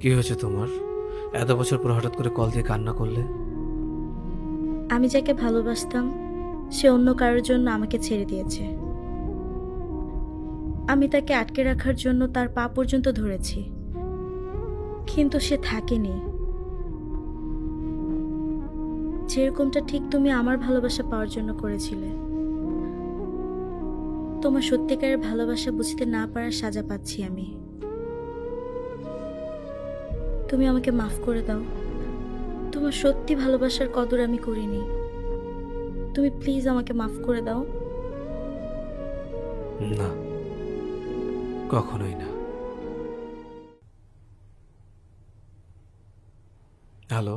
কি হয়েছে তোমার? এত বছর পর হঠাৎ করে কল দিয়ে কান্না করলে? আমি যাকে ভালোবাসতাম সে অন্য কারোর জন্য আমাকে ছেড়ে দিয়েছে। আমি তাকে আটকে রাখার জন্য তার পা পর্যন্ত ধরেছি, কিন্তু সে থাকেনি। যেরকমটা ঠিক তুমি আমার ভালোবাসা পাওয়ার জন্য করেছিলে। তোমার সত্যিকারের ভালোবাসা বুঝতে না পারার সাজা পাচ্ছি আমি। তুমি আমাকে মাফ করে দাও। তোমার সত্যি ভালোবাসার কদর আমি করিনি। তুমি প্লিজ আমাকে মাফ করে দাও। না, কখনোই না। হ্যালো।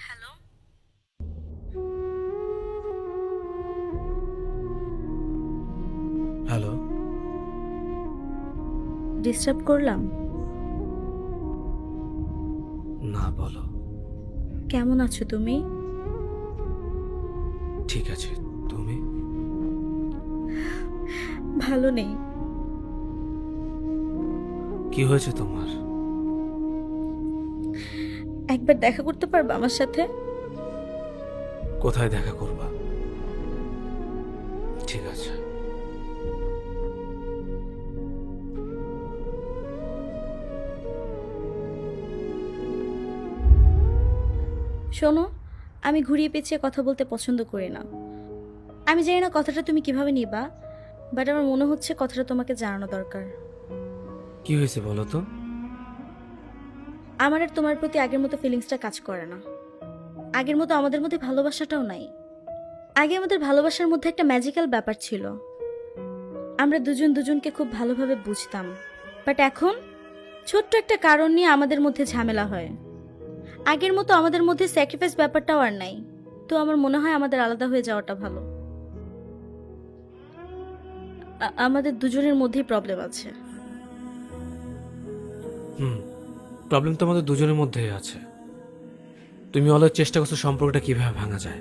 হ্যালো। হ্যালো। ডিস্টার্ব করলাম? না, বলো। কেমন আছো তুমি? ঠিক আছে, তুমি? ভালো নেই। কি হয়েছে তোমার? একবার দেখা করতে পারবে আমার সাথে? কোথায় দেখা করবা? ঠিক আছে। শোনো, আমি ঘুরিয়ে পেঁচিয়ে কথা বলতে পছন্দ করি না। আমি জানি না কথাটা তুমি কিভাবে নিবা, বাট আমার মনে হচ্ছে কথাটা তোমাকে জানানো দরকার। কি হয়েছে বলো তো? আমার আর তোমার প্রতি আগের মতো ফিলিংসটা কাজ করে না। আগের মতো আমাদের মধ্যে ভালোবাসাটাও নাই। আগে আমাদের ভালোবাসার মধ্যে একটা ম্যাজিক্যাল ব্যাপার ছিল। আমরা দুজন দুজনকে খুব ভালোভাবে বুঝতাম। বাট এখন ছোট্ট একটা কারণ নিয়ে আমাদের মধ্যে ঝামেলা হয়। আগের মতো আমাদের মধ্যে স্যাক্রিফাইস ব্যাপারটাও আর নাই। তো আমার মনে হয় আমাদের আলাদা হয়ে যাওয়াটা ভালো। আমাদের দুজনের মধ্যেই প্রবলেম আছে। হুম, প্রবলেম তো আমাদের দুজনের মধ্যেই আছে। তুমি অলওয়েজ চেষ্টা করছো সম্পর্কটা কিভাবে ভাঙা যায়,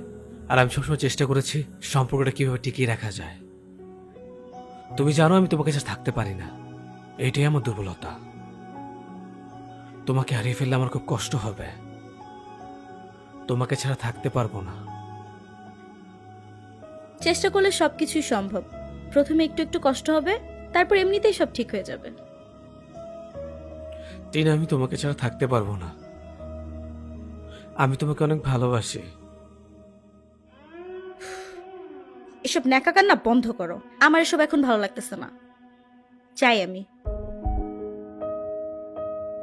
আর আমি সবসময় চেষ্টা করেছি সম্পর্কটা কিভাবে টিকিয়ে রাখা যায়। তুমি জানো আমি তোমাকে ছাড়া থাকতে পারি না, এইটাই আমার দুর্বলতা। তোমাকে হারিয়ে ফেললে আমার খুব কষ্ট হবে। তোমাকে ছাড়া থাকতে পারবো না। চেষ্টা করলে সবকিছুই সম্ভব। প্রথমে একটু একটু কষ্ট হবে, তারপর এমনিতেই সব ঠিক হয়ে যাবে। টিনা, আমি তোমাকে ছাড়া থাকতে পারবো না। আমি তোমাকে অনেক ভালোবাসি। এসব ন্যাকা কান্না বন্ধ করো। আমার এসব এখন ভালো লাগতেছে না। চাই আমি।